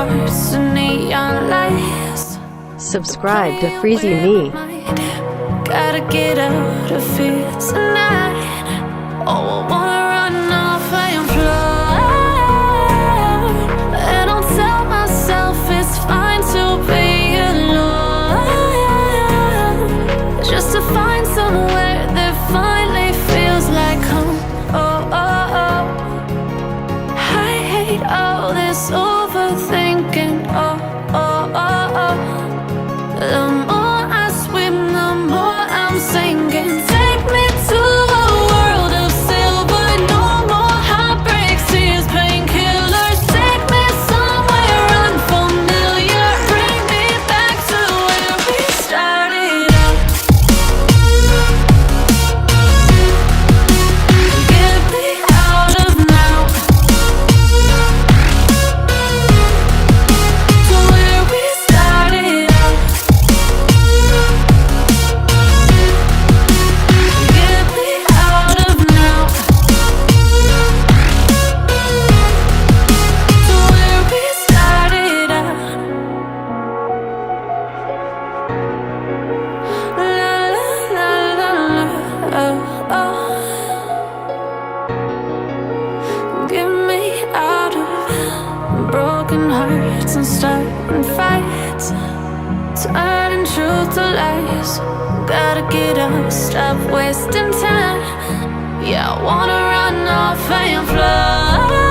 hearts and neon lights. Subscribe to FreeziMee. Gotta get out of here tonight. Oh, I wanna run off and fly. And I'll tell myself it's fine to be alone, just to find somewhere that finally feels like home. Oh, oh, oh. I hate all this overthinking. Oh, oh, oh, oh. The more I swim, the more I'm sinking. Take me to a world of silver. No more heartbreaks, tears, painkillers. Take me somewhere unfamiliar. Bring me back to where we started out. Get me out of now, to where we started out. Get me out of now, to where we started out. La la la la la, oh, oh. Get me out of broken hearts and starting fights, turning truth to lies. Gotta get up, stop wasting time. Yeah, I wanna run off and fly.